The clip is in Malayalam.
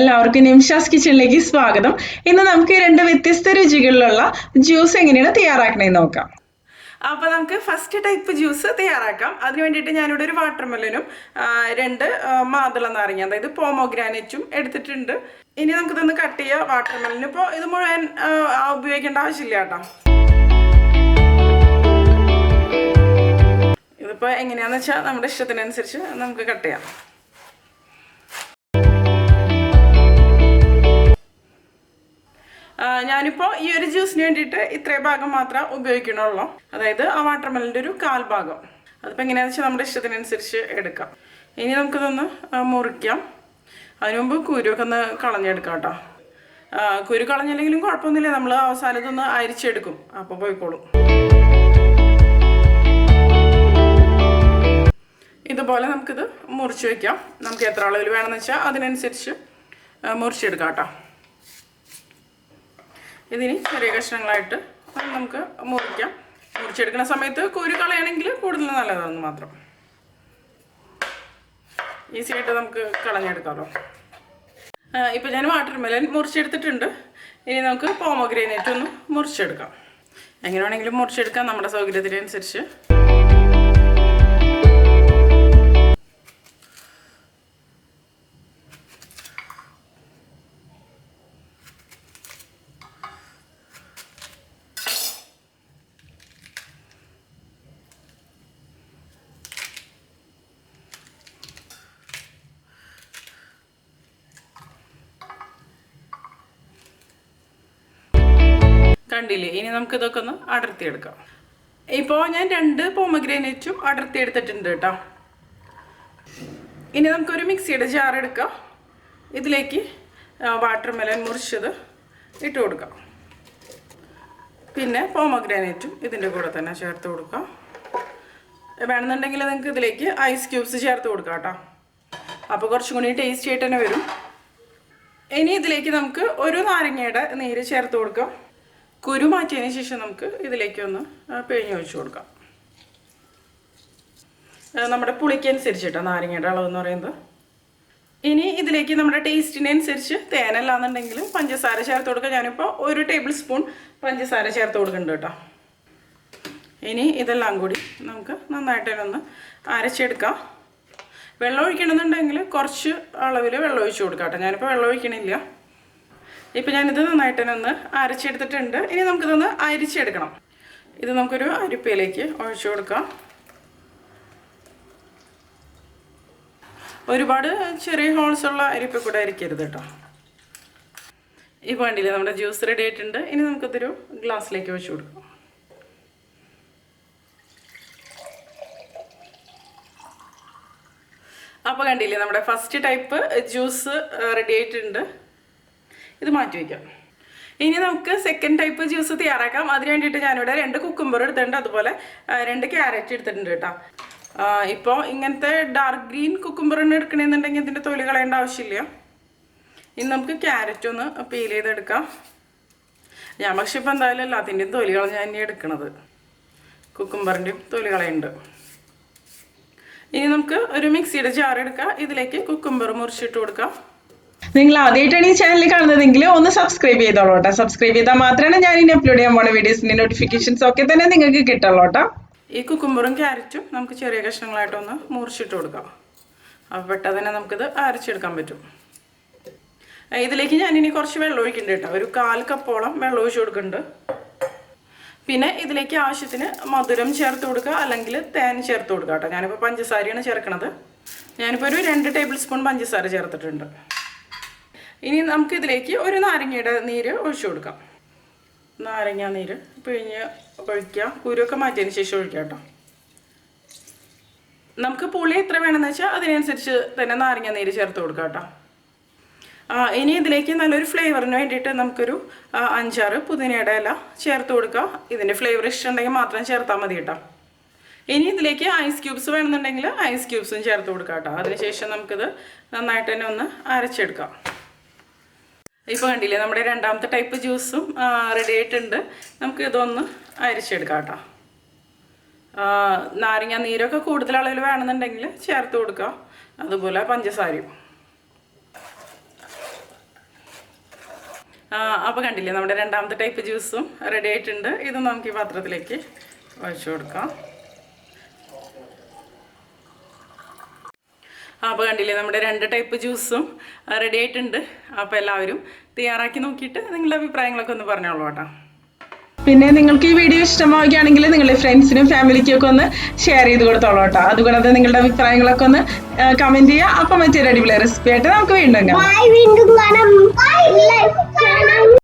എല്ലാവർക്കും നിംഷാസ് കിച്ചണിലേക്ക് സ്വാഗതം. ഇന്ന് നമുക്ക് രണ്ട് വ്യത്യസ്ത രുചികളിലുള്ള ജ്യൂസ് എങ്ങനെയാണ് തയ്യാറാക്കണേന്ന് നോക്കാം. അപ്പോൾ നമുക്ക് ഫസ്റ്റ് ടൈപ്പ് ജ്യൂസ് തയ്യാറാക്കാം. അതിന് വേണ്ടിയിട്ട് ഞാനിവിടെ ഒരു വാട്ടർമെലനും രണ്ട് മാതള നാരങ്ങ, അതായത് പോമോഗ്രാനൈറ്റും എടുത്തിട്ടുണ്ട്. ഇനി നമുക്കിതൊന്ന് കട്ട് ചെയ്യാം. വാട്ടർമെലന് ഇപ്പോൾ ഇത് മുഴുവൻ ഉപയോഗിക്കേണ്ട ആവശ്യമില്ല കേട്ടോ. ഇതിപ്പോൾ എങ്ങനെയാണെന്ന് വെച്ചാൽ നമ്മുടെ ഇഷ്ടത്തിനനുസരിച്ച് നമുക്ക് കട്ട് ചെയ്യാം. ഞാനിപ്പോൾ ഈ ഒരു ജ്യൂസിന് വേണ്ടിയിട്ട് ഇത്രയും ഭാഗം മാത്രമേ ഉപയോഗിക്കണുള്ളൂ, അതായത് ആ വാട്ടർമെലൻ്റെ ഒരു 1/4 ഭാഗം. അതിപ്പോൾ എങ്ങനെയാണെന്ന് വെച്ചാൽ നമ്മുടെ ഇഷ്ടത്തിനനുസരിച്ച് എടുക്കാം. ഇനി നമുക്കിതൊന്ന് മുറിക്കാം. അതിനു മുമ്പ് കുരുവൊക്കെ ഒന്ന് കളഞ്ഞെടുക്കാം കേട്ടോ. കുരു കളഞ്ഞില്ലെങ്കിലും കുഴപ്പമൊന്നുമില്ല, നമ്മൾ അവസാനം ഇതൊന്ന് അരിച്ചെടുക്കും, അപ്പോൾ പോയിക്കോളും. ഇതുപോലെ നമുക്കിത് മുറിച്ച് വയ്ക്കാം. നമുക്ക് എത്ര അളവിൽ വേണമെന്ന് വെച്ചാൽ അതിനനുസരിച്ച് മുറിച്ചെടുക്കാം കേട്ടോ. ഇതിന് ചെറിയ കഷ്ണങ്ങളായിട്ട് നമുക്ക് മുറിക്കാം. മുറിച്ചെടുക്കുന്ന സമയത്ത് കുരു കളയണമെങ്കിൽ കൂടുതൽ നല്ലതാണെന്ന് മാത്രം. ഈസി ആയിട്ട് നമുക്ക് കളഞ്ഞെടുക്കാമല്ലോ. ഇപ്പോൾ ഞാൻ വാട്ടർമെലൻ മുറിച്ചെടുത്തിട്ടുണ്ട്. ഇനി നമുക്ക് പോമോഗ്രാനൈറ്റ് ഒന്ന് മുറിച്ചെടുക്കാം. എങ്ങനെ വേണമെങ്കിലും മുറിച്ചെടുക്കാം, നമ്മുടെ സൗകര്യത്തിനനുസരിച്ച്. കണ്ടില്ലേ? ഇനി നമുക്കിതൊക്കെ ഒന്ന് അടർത്തിയെടുക്കാം. ഇപ്പോൾ ഞാൻ 2 പോമഗ്രാനൈറ്റും അടർത്തിയെടുത്തിട്ടുണ്ട് കേട്ടോ. ഇനി നമുക്കൊരു മിക്സിയുടെ ജാർ എടുക്കാം. ഇതിലേക്ക് വാട്ടർമെലൻ മുറിച്ചത് ഇട്ട് കൊടുക്കാം. പിന്നെ പോമഗ്രാനൈറ്റും ഇതിൻ്റെ കൂടെ തന്നെ ചേർത്ത് കൊടുക്കാം. വേണമെന്നുണ്ടെങ്കിൽ നിങ്ങൾക്ക് ഇതിലേക്ക് ഐസ് ക്യൂബ്സ് ചേർത്ത് കൊടുക്കാം കേട്ടോ. അപ്പോൾ കുറച്ചും കൂടി ടേസ്റ്റി ആയിട്ട് തന്നെ വരും. ഇനി ഇതിലേക്ക് നമുക്ക് ഒരു നാരങ്ങയുടെ നീര് ചേർത്ത് കൊടുക്കാം. കുരു മാറ്റിയതിന് ശേഷം നമുക്ക് ഇതിലേക്കൊന്ന് പിഴിഞ്ഞ് ഒഴിച്ച് കൊടുക്കാം. നമ്മുടെ പുളിക്കനുസരിച്ചിട്ടാണ് നാരങ്ങയുടെ അളവെന്ന് പറയുന്നത്. ഇനി ഇതിലേക്ക് നമ്മുടെ ടേസ്റ്റിനനുസരിച്ച് തേനല്ലാന്നുണ്ടെങ്കിൽ പഞ്ചസാര ചേർത്ത് കൊടുക്കാം. ഞാനിപ്പോൾ 1 ടേബിൾ സ്പൂൺ പഞ്ചസാര ചേർത്ത് കൊടുക്കുന്നുണ്ട് കേട്ടോ. ഇനി ഇതെല്ലാം കൂടി നമുക്ക് നന്നായിട്ടൊന്ന് അരച്ചെടുക്കാം. വെള്ളം ഒഴിക്കണമെന്നുണ്ടെങ്കിൽ കുറച്ച് അളവിൽ വെള്ളം ഒഴിച്ച് കൊടുക്കാം കേട്ടോ. ഞാനിപ്പോൾ വെള്ളം ഒഴിക്കണില്ല. ഇപ്പം ഞാനിത് നന്നായിട്ട് തന്നെ ഒന്ന് അരച്ചെടുത്തിട്ടുണ്ട്. ഇനി നമുക്കിതൊന്ന് അരിച്ചെടുക്കണം. ഇത് നമുക്കൊരു അരിപ്പയിലേക്ക് ഒഴിച്ചു കൊടുക്കാം. ഒരുപാട് ചെറിയ ഹോൾസുള്ള അരിപ്പ കൂടെ അരിക്കരുത് കേട്ടോ. ഇപ്പോൾ കണ്ടില്ലേ, നമ്മുടെ ജ്യൂസ് റെഡി ആയിട്ടുണ്ട്. ഇനി നമുക്കിതൊരു ഗ്ലാസ്സിലേക്ക് ഒഴിച്ചു കൊടുക്കാം. അപ്പോൾ കണ്ടില്ലേ, നമ്മുടെ ഫസ്റ്റ് ടൈപ്പ് ജ്യൂസ് റെഡി ആയിട്ടുണ്ട്. ഇത് മാറ്റി വയ്ക്കാം. ഇനി നമുക്ക് സെക്കൻഡ് ടൈപ്പ് ജ്യൂസ് തയ്യാറാക്കാം. അതിന് വേണ്ടിയിട്ട് ഞാനിവിടെ 2 കുക്കുംബർ എടുത്തിട്ടുണ്ട്, അതുപോലെ 2 ക്യാരറ്റ് എടുത്തിട്ടുണ്ട് കേട്ടോ. ഇപ്പോൾ ഇങ്ങനത്തെ ഡാർക്ക് ഗ്രീൻ കുക്കുംബറിന് എടുക്കണമെന്നുണ്ടെങ്കിൽ ഇതിൻ്റെ തൊലി കളയേണ്ട ആവശ്യമില്ല. ഇനി നമുക്ക് ക്യാരറ്റ് ഒന്ന് പീൽ ചെയ്തെടുക്കാം. ഞാൻ പക്ഷെ ഇപ്പോൾ എന്തായാലും എല്ലാത്തിൻ്റെയും തൊലി കളഞ്ഞ് ഞാൻ എടുക്കണത്. കുക്കുംബറിൻ്റെയും തൊലി കളയുന്നുണ്ട്. ഇനി നമുക്ക് ഒരു മിക്സിയുടെ ജാർ എടുക്കാം. ഇതിലേക്ക് കുക്കുംബർ മുറിച്ചിട്ട് കൊടുക്കാം. നിങ്ങൾ ആദ്യമായിട്ടാണ് ഈ ചാനൽ കാണുന്നതെങ്കിൽ ഒന്ന് സബ്സ്ക്രൈബ് ചെയ്തോളൂ കേട്ടോ. സബ്സ്ക്രൈബ് ചെയ്താൽ മാത്രമാണ് ഞാൻ ഇനി അപ്ലോഡ് ചെയ്യാൻ പോകുന്ന വീഡിയോസിൻ്റെ നോട്ടിഫിക്കേഷൻസ് ഒക്കെ തന്നെ നിങ്ങൾക്ക് കിട്ടുള്ളൂ കേട്ടോ. ഈ കുക്കുംബറും ക്യാരറ്റും നമുക്ക് ചെറിയ കഷ്ണങ്ങളായിട്ടൊന്ന് മുറിച്ചിട്ട് കൊടുക്കാം. അപ്പോൾ പെട്ടെന്ന് തന്നെ നമുക്കിത് അരച്ചെടുക്കാൻ പറ്റും. ഇതിലേക്ക് ഞാനിനി കുറച്ച് വെള്ളം ഒഴിക്കുന്നുണ്ട് കേട്ടോ. ഒരു 1/4 കപ്പോളം വെള്ളം ഒഴിച്ച് കൊടുക്കുന്നുണ്ട്. പിന്നെ ഇതിലേക്ക് ആവശ്യത്തിന് മധുരം ചേർത്ത് കൊടുക്കുക, അല്ലെങ്കിൽ തേൻ ചേർത്ത് കൊടുക്കുക കേട്ടോ. ഞാനിപ്പോൾ പഞ്ചസാരയാണ് ചേർക്കണത്. ഞാനിപ്പോൾ ഒരു 2 ടേബിൾ സ്പൂൺ പഞ്ചസാര ചേർത്തിട്ടുണ്ട്. ഇനി നമുക്ക് ഇതിലേക്ക് ഒരു നാരങ്ങയുടെ നീര് ഒഴിച്ചു കൊടുക്കാം. നാരങ്ങ നീര് പിഴിഞ്ഞ് ഒഴിക്കുക. കുരുവൊക്കെ മാറ്റിയതിന് ശേഷം ഒഴിക്കുക കേട്ടോ. നമുക്ക് പുളി എത്ര വേണമെന്ന് വെച്ചാൽ അതിനനുസരിച്ച് തന്നെ നാരങ്ങ നീര് ചേർത്ത് കൊടുക്കാം കേട്ടോ. ഇനി ഇതിലേക്ക് നല്ലൊരു ഫ്ലേവറിന് വേണ്ടിയിട്ട് നമുക്കൊരു 5-6 പുതിനയുടെ ഇല ചേർത്ത് കൊടുക്കുക. ഇതിൻ്റെ ഫ്ലേവർ ഇഷ്ടമുണ്ടെങ്കിൽ മാത്രം ചേർത്താൽ മതി കേട്ടോ. ഇനി ഇതിലേക്ക് ഐസ് ക്യൂബ്സ് വേണമെന്നുണ്ടെങ്കിൽ ഐസ് ക്യൂബ്സും ചേർത്ത് കൊടുക്കാം കേട്ടോ. അതിനുശേഷം നമുക്കിത് നന്നായിട്ട് തന്നെ ഒന്ന് അരച്ചെടുക്കാം. ഇപ്പോൾ കണ്ടില്ലേ, നമ്മുടെ രണ്ടാമത്തെ ടൈപ്പ് ജ്യൂസും റെഡി ആയിട്ടുണ്ട്. നമുക്ക് ഇതൊന്ന് അരിച്ചെടുക്കാം കേട്ടോ. നാരങ്ങ നീരൊക്കെ കൂടുതൽ അളവിൽ വേണമെന്നുണ്ടെങ്കിൽ ചേർത്ത് കൊടുക്കുക, അതുപോലെ പഞ്ചസാരയും. അപ്പോൾ കണ്ടില്ലേ നമ്മുടെ രണ്ടാമത്തെ ടൈപ്പ് ജ്യൂസും റെഡി ആയിട്ടുണ്ട്. ഇത് നമുക്ക് ഈ പാത്രത്തിലേക്ക് ഒഴിച്ചു കൊടുക്കാം. അപ്പോൾ കണ്ടില്ലേ നമ്മുടെ 2 ടൈപ്പ് ജ്യൂസും റെഡി ആയിട്ടുണ്ട്. അപ്പോൾ എല്ലാവരും തയ്യാറാക്കി നോക്കിയിട്ട് നിങ്ങളുടെ അഭിപ്രായങ്ങളൊക്കെ ഒന്ന് പറഞ്ഞോളൂ കേട്ടോ. പിന്നെ നിങ്ങൾക്ക് ഈ വീഡിയോ ഇഷ്ടമാവുകയാണെങ്കിൽ നിങ്ങളുടെ ഫ്രണ്ട്സിനും ഫാമിലിക്കും ഒക്കെ ഒന്ന് ഷെയർ ചെയ്ത് കൊടുത്തോളൂ കേട്ടോ. അതുകൂടാതെ നിങ്ങളുടെ അഭിപ്രായങ്ങളൊക്കെ ഒന്ന് കമന്റ് ചെയ്യുക. അപ്പോൾ മറ്റൊരു അടിപൊളി റെസിപ്പി ആയിട്ട് നമുക്ക് വീണ്ടും കാണാം.